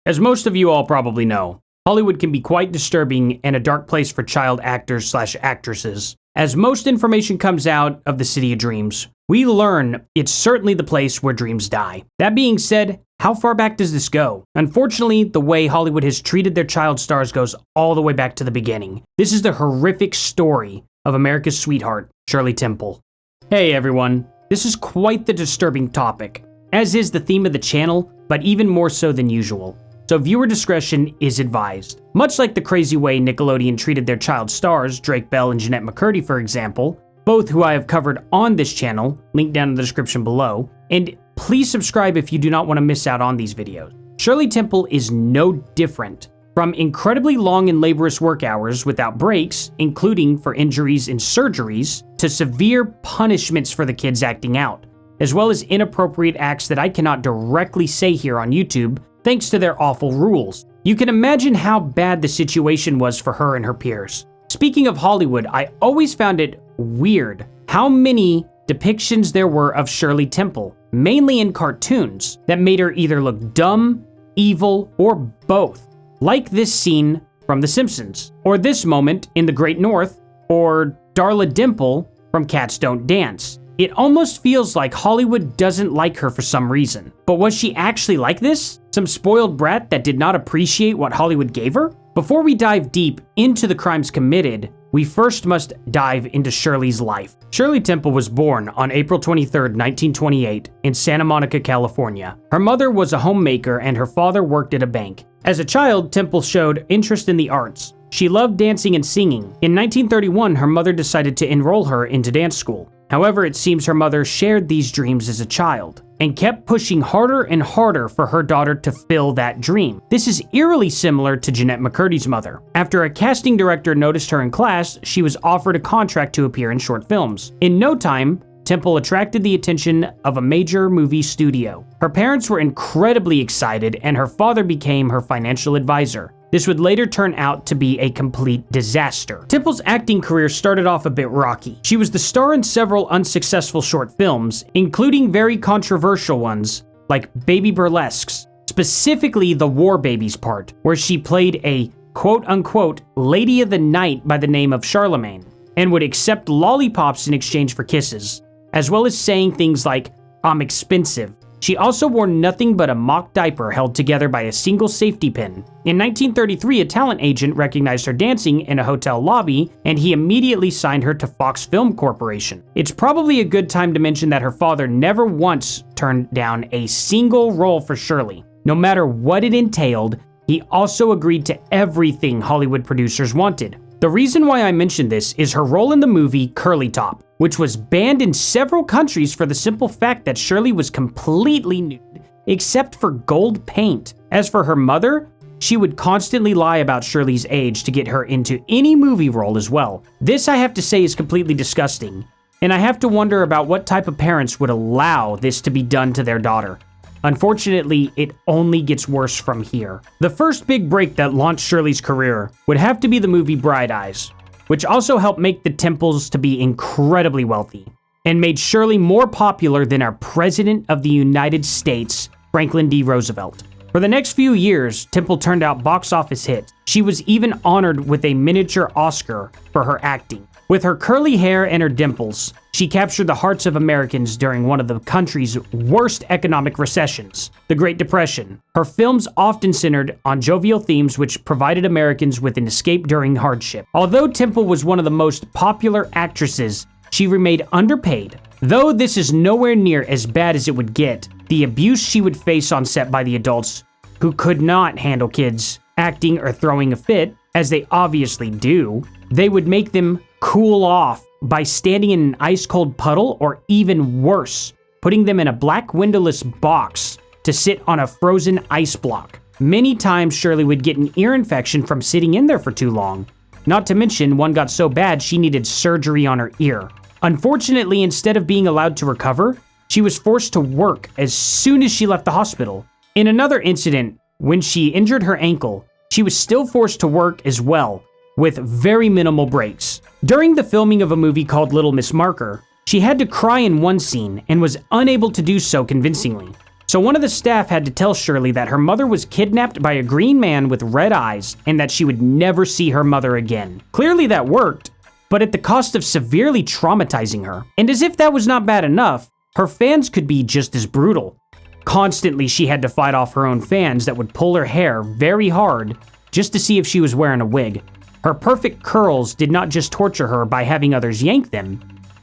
As most of you all probably know, Hollywood can be quite disturbing and a dark place for child actors/actresses. As most information comes out of the City of Dreams, we learn it's certainly the place where dreams die. That being said, how far back does this go? Unfortunately, the way Hollywood has treated their child stars goes all the way back to the beginning. This is the horrific story of America's sweetheart, Shirley Temple. Hey everyone, this is quite the disturbing topic, as is the theme of the channel, but even more so than usual. So viewer discretion is advised. Much like the crazy way Nickelodeon treated their child stars, Drake Bell and Jeanette McCurdy for example, both who I have covered on this channel, link down in the description below, and please subscribe if you do not want to miss out on these videos. Shirley Temple is no different. From incredibly long and laborious work hours without breaks, including for injuries and surgeries, to severe punishments for the kids acting out, as well as inappropriate acts that I cannot directly say here on YouTube thanks to their awful rules. You can imagine how bad the situation was for her and her peers. Speaking of Hollywood, I always found it weird how many depictions there were of Shirley Temple, mainly in cartoons, that made her either look dumb, evil, or both. Like this scene from The Simpsons, or this moment in The Great North, or Darla Dimple from Cats Don't Dance. It almost feels like Hollywood doesn't like her for some reason. But was she actually like this? Some spoiled brat that did not appreciate what Hollywood gave her? Before we dive deep into the crimes committed, we first must dive into Shirley's life. Shirley Temple was born on April 23, 1928, in Santa Monica, California. Her mother was a homemaker and her father worked at a bank. As a child, Temple showed interest in the arts. She loved dancing and singing. In 1931, her mother decided to enroll her into dance school. However, it seems her mother shared these dreams as a child and kept pushing harder and harder for her daughter to fill that dream. This is eerily similar to Jeanette McCurdy's mother. After a casting director noticed her in class, she was offered a contract to appear in short films. In no time, Temple attracted the attention of a major movie studio. Her parents were incredibly excited, and her father became her financial advisor. This would later turn out to be a complete disaster. Temple's acting career started off a bit rocky. She was the star in several unsuccessful short films, including very controversial ones like Baby Burlesques, specifically the War Babies part, where she played a quote-unquote lady of the night by the name of Charlemagne, and would accept lollipops in exchange for kisses, as well as saying things like, "I'm expensive." She also wore nothing but a mock diaper held together by a single safety pin. In 1933, a talent agent recognized her dancing in a hotel lobby, and he immediately signed her to Fox Film Corporation. It's probably a good time to mention that her father never once turned down a single role for Shirley. No matter what it entailed, he also agreed to everything Hollywood producers wanted. The reason why I mention this is her role in the movie Curly Top, which was banned in several countries for the simple fact that Shirley was completely nude, except for gold paint. As for her mother, she would constantly lie about Shirley's age to get her into any movie role as well. This, I have to say, is completely disgusting, and I have to wonder about what type of parents would allow this to be done to their daughter. Unfortunately, it only gets worse from here. The first big break that launched Shirley's career would have to be the movie Bright Eyes, which also helped make the Temples to be incredibly wealthy, and made Shirley more popular than our President of the United States, Franklin D. Roosevelt. For the next few years, Temple turned out box office hits. She was even honored with a miniature Oscar for her acting. With her curly hair and her dimples, she captured the hearts of Americans during one of the country's worst economic recessions, the Great Depression. Her films often centered on jovial themes which provided Americans with an escape during hardship. Although Temple was one of the most popular actresses, she remained underpaid. Though this is nowhere near as bad as it would get, the abuse she would face on set by the adults who could not handle kids acting or throwing a fit, as they obviously do, they would make them cool off by standing in an ice-cold puddle, or even worse, putting them in a black windowless box to sit on a frozen ice block. Many times Shirley would get an ear infection from sitting in there for too long. Not to mention, one got so bad she needed surgery on her ear. Unfortunately, instead of being allowed to recover, she was forced to work as soon as she left the hospital. In another incident, when she injured her ankle, she was still forced to work as well, with very minimal breaks. During the filming of a movie called Little Miss Marker, she had to cry in one scene and was unable to do so convincingly. So one of the staff had to tell Shirley that her mother was kidnapped by a green man with red eyes and that she would never see her mother again. Clearly that worked, but at the cost of severely traumatizing her. And as if that was not bad enough, her fans could be just as brutal. Constantly, she had to fight off her own fans that would pull her hair very hard just to see if she was wearing a wig. Her perfect curls did not just torture her by having others yank them.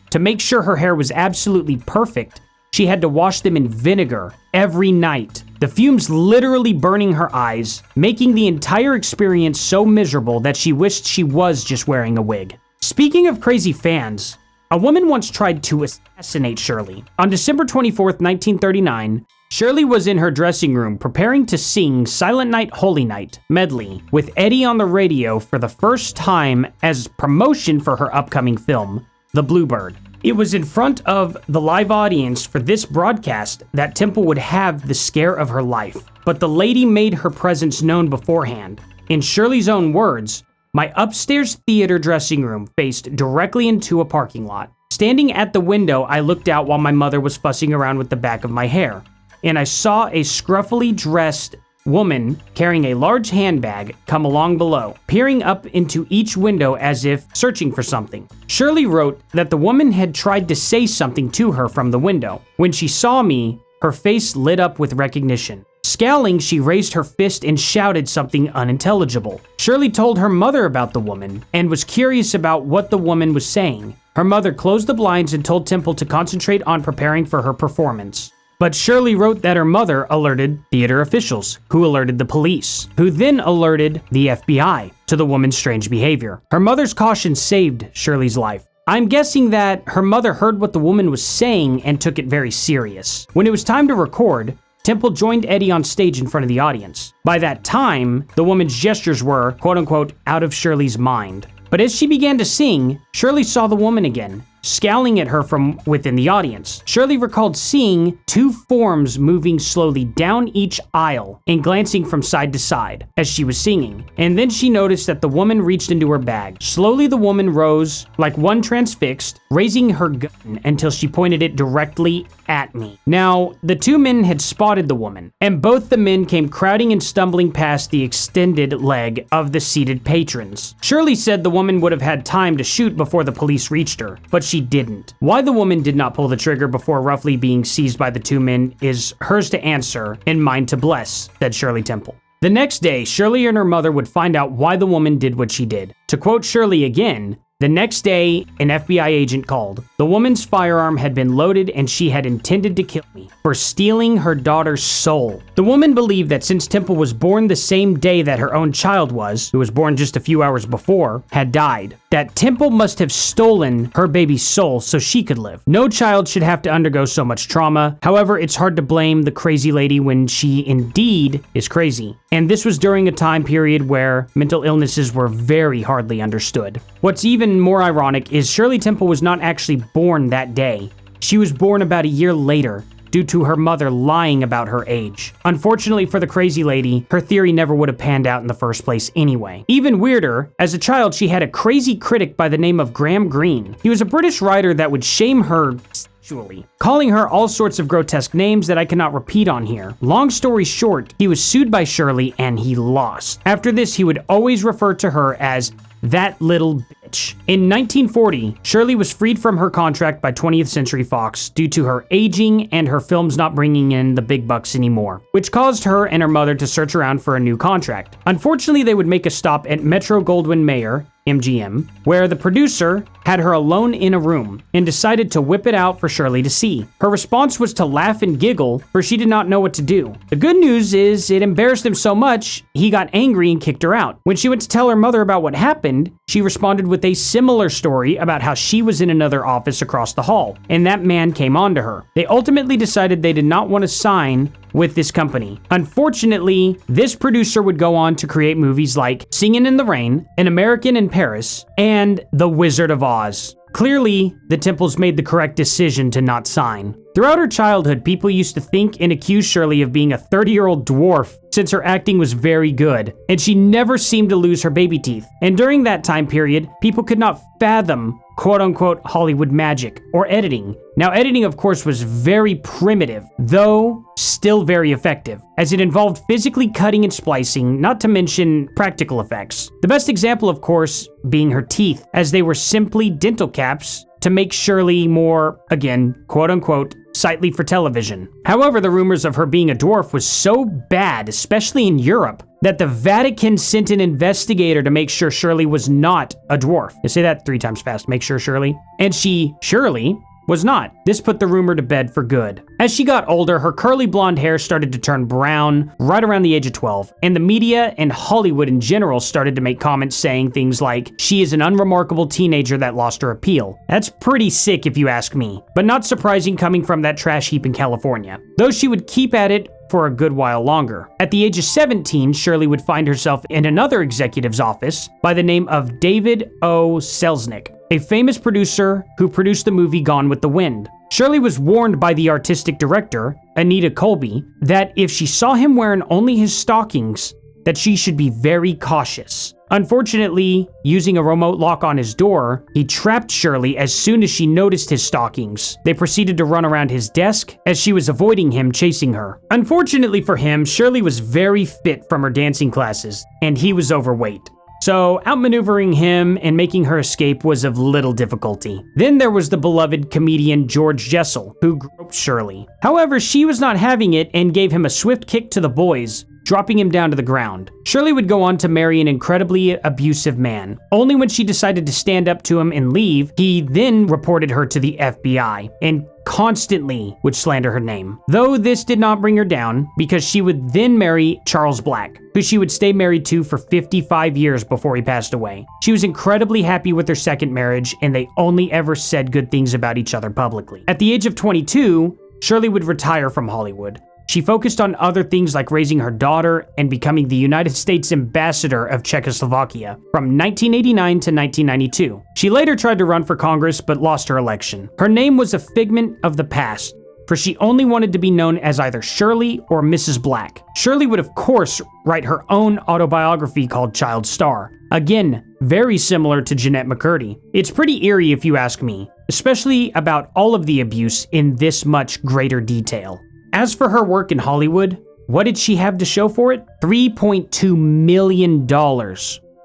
To make sure her hair was absolutely perfect, she had to wash them in vinegar every night, the fumes literally burning her eyes, making the entire experience so miserable that she wished she was just wearing a wig. Speaking of crazy fans, a woman once tried to assassinate Shirley. On December 24th, 1939, Shirley was in her dressing room preparing to sing Silent Night, Holy Night medley with Eddie on the radio for the first time as promotion for her upcoming film, The Bluebird. It was in front of the live audience for this broadcast that Temple would have the scare of her life, but the lady made her presence known beforehand. In Shirley's own words, "My upstairs theater dressing room faced directly into a parking lot. Standing at the window, I looked out while my mother was fussing around with the back of my hair, and I saw a scruffily dressed woman carrying a large handbag come along below, peering up into each window as if searching for something." Shirley wrote that the woman had tried to say something to her from the window. When she saw me, her face lit up with recognition. Scowling, she raised her fist and shouted something unintelligible. Shirley told her mother about the woman and was curious about what the woman was saying. Her mother closed the blinds and told Temple to concentrate on preparing for her performance. But Shirley wrote that her mother alerted theater officials, who alerted the police, who then alerted the FBI to the woman's strange behavior. Her mother's caution saved Shirley's life. I'm guessing that her mother heard what the woman was saying and took it very serious. When it was time to record, Temple joined Eddie on stage in front of the audience. By that time, the woman's gestures were, quote-unquote, out of Shirley's mind. But as she began to sing, Shirley saw the woman again, scowling at her from within the audience. Shirley recalled seeing two forms moving slowly down each aisle and glancing from side to side as she was singing. And then she noticed that the woman reached into her bag. Slowly, the woman rose like one transfixed, raising her gun until she pointed it directly at me. Now, the two men had spotted the woman, and both the men came crowding and stumbling past the extended leg of the seated patrons. Shirley said the woman would have had time to shoot before the police reached her, but she didn't. Why the woman did not pull the trigger before roughly being seized by the two men is hers to answer and mine to bless, said Shirley Temple. The next day, Shirley and her mother would find out why the woman did what she did. To quote Shirley again, the next day, an FBI agent called. The woman's firearm had been loaded and she had intended to kill me for stealing her daughter's soul. The woman believed that since Temple was born the same day that her own child was, who was born just a few hours before, had died, that Temple must have stolen her baby's soul so she could live. No child should have to undergo so much trauma. However, it's hard to blame the crazy lady when she indeed is crazy. And this was during a time period where mental illnesses were very hardly understood. What's even more ironic is Shirley Temple was not actually born that day. She was born about a year later due to her mother lying about her age. Unfortunately for the crazy lady, her theory never would have panned out in the first place anyway. Even weirder, as a child she had a crazy critic by the name of Graham Greene. He was a British writer that would shame her sexually, calling her all sorts of grotesque names that I cannot repeat on here. Long story short, he was sued by Shirley and he lost. After this, he would always refer to her as that little bitch. In 1940, Shirley was freed from her contract by 20th Century Fox due to her aging and her films not bringing in the big bucks anymore, which caused her and her mother to search around for a new contract. Unfortunately, they would make a stop at Metro-Goldwyn-Mayer, MGM, where the producer had her alone in a room and decided to whip it out for Shirley to see. Her response was to laugh and giggle, for she did not know what to do. The good news is it embarrassed him so much, he got angry and kicked her out. When she went to tell her mother about what happened, she responded with a similar story about how she was in another office across the hall, and that man came on to her. They ultimately decided they did not want to sign with this company. Unfortunately, this producer would go on to create movies like Singin' in the Rain, An American in Paris, and The Wizard of Oz. Clearly, the Temples made the correct decision to not sign. Throughout her childhood, people used to think and accuse Shirley of being a 30-year-old dwarf since her acting was very good, and she never seemed to lose her baby teeth. And during that time period, people could not fathom quote-unquote Hollywood magic, or editing. Now, editing, of course, was very primitive, though still very effective, as it involved physically cutting and splicing, not to mention practical effects. The best example, of course, being her teeth, as they were simply dental caps to make Shirley more, again, quote-unquote, sightly for television. However, the rumors of her being a dwarf was so bad, especially in Europe, that the Vatican sent an investigator to make sure Shirley was not a dwarf. I say that 3 times fast, make sure Shirley. And Shirley, was not. This put the rumor to bed for good. As she got older, her curly blonde hair started to turn brown right around the age of 12, and the media and Hollywood in general started to make comments saying things like, she is an unremarkable teenager that lost her appeal. That's pretty sick if you ask me, but not surprising coming from that trash heap in California. Though she would keep at it for a good while longer. At the age of 17, Shirley would find herself in another executive's office by the name of David O. Selznick, a famous producer who produced the movie Gone with the Wind. Shirley was warned by the artistic director, Anita Colby, that if she saw him wearing only his stockings, that she should be very cautious. Unfortunately, using a remote lock on his door, he trapped Shirley as soon as she noticed his stockings. They proceeded to run around his desk as she was avoiding him chasing her. Unfortunately for him, Shirley was very fit from her dancing classes, and he was overweight. So outmaneuvering him and making her escape was of little difficulty. Then there was the beloved comedian George Jessel, who groped Shirley. However, she was not having it and gave him a swift kick to the boys, dropping him down to the ground. Shirley would go on to marry an incredibly abusive man. Only when she decided to stand up to him and leave, he then reported her to the FBI and constantly would slander her name. Though this did not bring her down, because she would then marry Charles Black, who she would stay married to for 55 years before he passed away. She was incredibly happy with their second marriage, and they only ever said good things about each other publicly. At the age of 22, Shirley would retire from Hollywood. She focused on other things like raising her daughter and becoming the United States ambassador of Czechoslovakia from 1989 to 1992. She later tried to run for Congress but lost her election. Her name was a figment of the past, for she only wanted to be known as either Shirley or Mrs. Black. Shirley would of course write her own autobiography called Child Star. Again, very similar to Jeanette McCurdy. It's pretty eerie if you ask me, especially about all of the abuse in this much greater detail. As for her work in Hollywood, what did she have to show for it? $3.2 million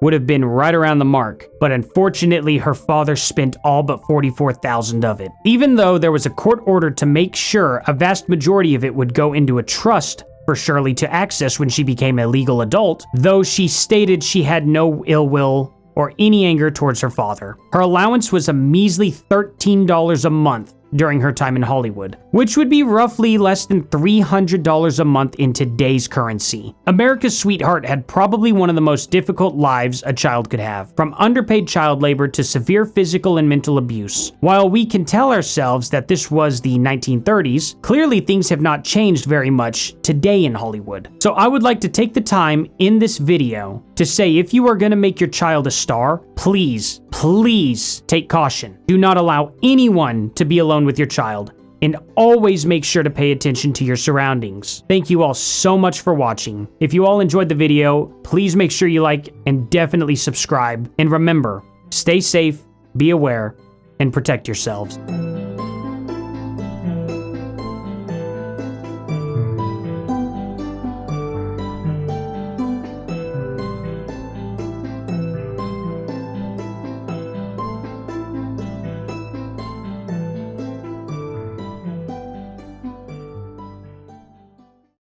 would have been right around the mark, but unfortunately her father spent all but $44,000 of it. Even though there was a court order to make sure a vast majority of it would go into a trust for Shirley to access when she became a legal adult, though she stated she had no ill will or any anger towards her father. Her allowance was a measly $13 a month during her time in Hollywood, which would be roughly less than $300 a month in today's currency. America's sweetheart had probably one of the most difficult lives a child could have, from underpaid child labor to severe physical and mental abuse. While we can tell ourselves that this was the 1930s, clearly things have not changed very much today in Hollywood. So I would like to take the time in this video to say, if you are going to make your child a star, please take caution. Do not allow anyone to be alone with your child, and always make sure to pay attention to your surroundings. Thank you all so much for watching. If you all enjoyed the video, please make sure you like and definitely subscribe. And remember, stay safe, be aware, and protect yourselves.